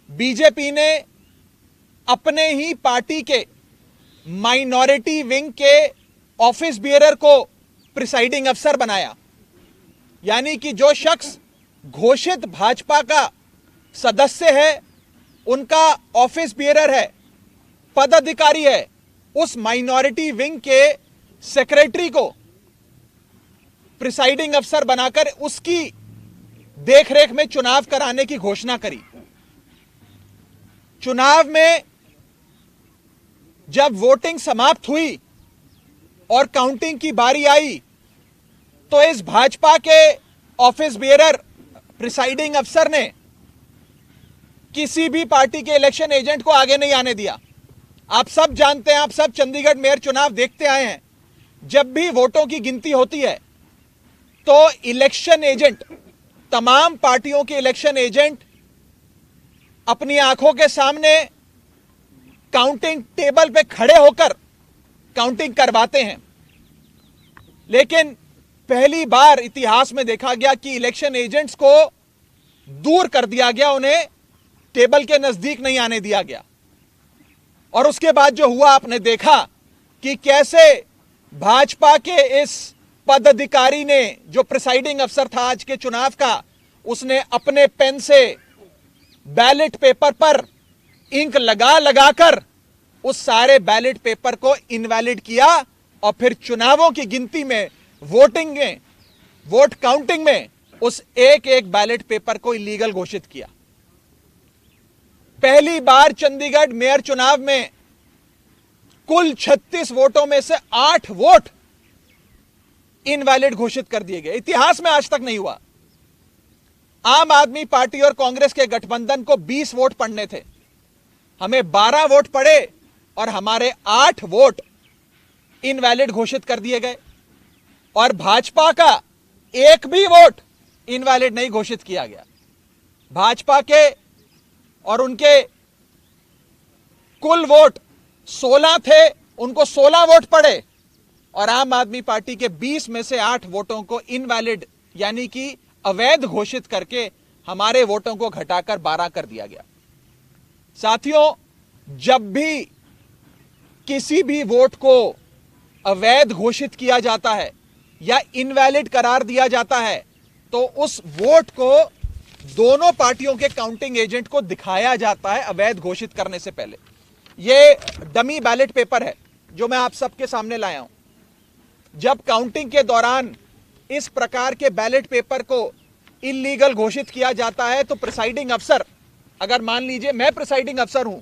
BJP ने अपने ही party के माइनॉरिटी विंग के ऑफिस बियरर को प्रिसाइडिंग अफसर बनाया। यानी कि जो शख्स घोषित भाजपा का सदस्य है, उनका ऑफिस बियरर है, पदाधिकारी है, उस माइनॉरिटी विंग के सेक्रेटरी को प्रिसाइडिंग अफसर बनाकर उसकी देखरेख में चुनाव कराने की घोषणा करी। चुनाव में जब वोटिंग समाप्त हुई और काउंटिंग की बारी आई तो इस भाजपा के ऑफिस बियरर प्रिसाइडिंग अफसर ने किसी भी पार्टी के इलेक्शन एजेंट को आगे नहीं आने दिया। आप सब जानते हैं, आप सब चंडीगढ़ मेयर चुनाव देखते आए हैं, जब भी वोटों की गिनती होती है तो इलेक्शन एजेंट, तमाम पार्टियों के इलेक्शन एजेंट अपनी आंखों के सामने काउंटिंग टेबल पे खड़े होकर काउंटिंग करवाते हैं। लेकिन पहली बार इतिहास में देखा गया कि इलेक्शन एजेंट्स को दूर कर दिया गया, उन्हें टेबल के नजदीक नहीं आने दिया गया। और उसके बाद जो हुआ, आपने देखा कि कैसे भाजपा के इस पदाधिकारी ने, जो प्रिसाइडिंग अफसर था आज के चुनाव का, उसने अपने पेन से बैलेट पेपर पर इंक लगा लगाकर उस सारे बैलेट पेपर को इनवैलिड किया और फिर चुनावों की गिनती में, वोटिंग में, वोट काउंटिंग में उस एक एक बैलेट पेपर को इलीगल घोषित किया। पहली बार चंडीगढ़ मेयर चुनाव में कुल 36 वोटों में से 8 वोट इनवैलिड घोषित कर दिए गए। इतिहास में आज तक नहीं हुआ। आम आदमी पार्टी और कांग्रेस के गठबंधन को 20 वोट पड़ने थे, हमें 12 वोट पड़े और हमारे 8 वोट इनवैलिड घोषित कर दिए गए। और भाजपा का एक भी वोट इनवैलिड नहीं घोषित किया गया। भाजपा के और उनके कुल वोट 16 थे, उनको 16 वोट पड़े और आम आदमी पार्टी के 20 में से 8 वोटों को इनवैलिड यानी कि अवैध घोषित करके हमारे वोटों को घटाकर 12 कर दिया गया। साथियों, जब भी किसी भी वोट को अवैध घोषित किया जाता है या इनवैलिड करार दिया जाता है तो उस वोट को दोनों पार्टियों के काउंटिंग एजेंट को दिखाया जाता है अवैध घोषित करने से पहले। यह डमी बैलेट पेपर है जो मैं आप सबके सामने लाया हूं। जब काउंटिंग के दौरान इस प्रकार के बैलेट पेपर को इलीगल घोषित किया जाता है तो प्रिसाइडिंग अफसर, अगर मान लीजिए मैं प्रिसाइडिंग अफसर हूं,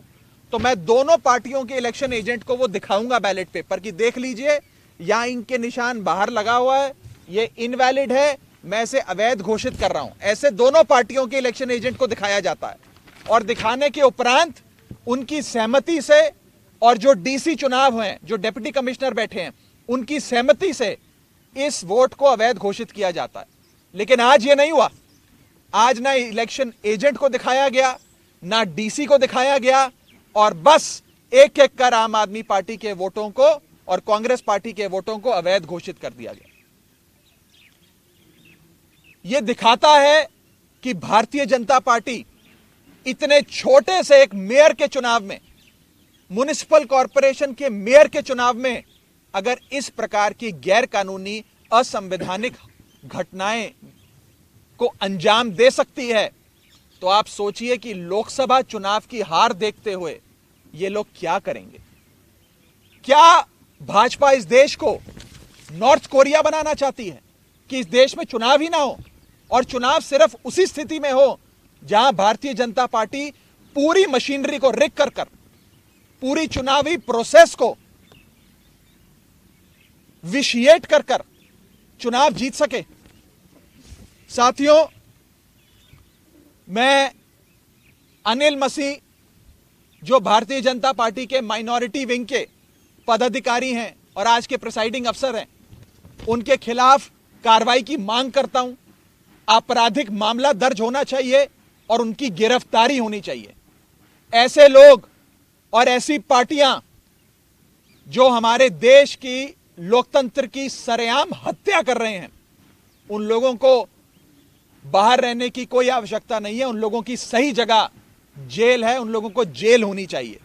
तो मैं दोनों पार्टियों के इलेक्शन एजेंट को वो दिखाऊंगा बैलेट पेपर की, देख लीजिए यहां इनके निशान बाहर लगा हुआ है, ये इनवैलिड है, मैं इसे अवैध घोषित कर रहा हूं। ऐसे दोनों पार्टियों के इलेक्शन एजेंट को दिखाया जाता है और दिखाने के उपरांत उनकी सहमति से और जो डीसी चुनाव हुए, जो डिप्टी कमिश्नर बैठे हैं, उनकी सहमति से इस वोट को अवैध घोषित किया जाता है। लेकिन आज ये नहीं हुआ। आज ना इलेक्शन एजेंट को दिखाया गया, ना डीसी को दिखाया गया और बस एक एक कर आम आदमी पार्टी के वोटों को और कांग्रेस पार्टी के वोटों को अवैध घोषित कर दिया गया। यह दिखाता है कि भारतीय जनता पार्टी इतने छोटे से एक मेयर के चुनाव में, म्युनिसिपल कॉरपोरेशन के मेयर के चुनाव में अगर इस प्रकार की गैर कानूनी असंवैधानिक घटनाएं को अंजाम दे सकती है, तो आप सोचिए कि लोकसभा चुनाव की हार देखते हुए ये लोग क्या करेंगे। क्या भाजपा इस देश को नॉर्थ कोरिया बनाना चाहती है कि इस देश में चुनाव ही ना हो और चुनाव सिर्फ उसी स्थिति में हो जहां भारतीय जनता पार्टी पूरी मशीनरी को रिग कर पूरी चुनावी प्रोसेस को विशिएट कर चुनाव जीत सके। साथियों, मैं अनिल मसीह, जो भारतीय जनता पार्टी के माइनॉरिटी विंग के पदाधिकारी हैं और आज के प्रिसाइडिंग अफसर हैं, उनके खिलाफ कार्रवाई की मांग करता हूं। आपराधिक मामला दर्ज होना चाहिए और उनकी गिरफ्तारी होनी चाहिए। ऐसे लोग और ऐसी पार्टियां जो हमारे देश की लोकतंत्र की सरेआम हत्या कर रहे हैं, उन लोगों को बाहर रहने की कोई आवश्यकता नहीं है। उन लोगों की सही जगह जेल है, उन लोगों को जेल होनी चाहिए।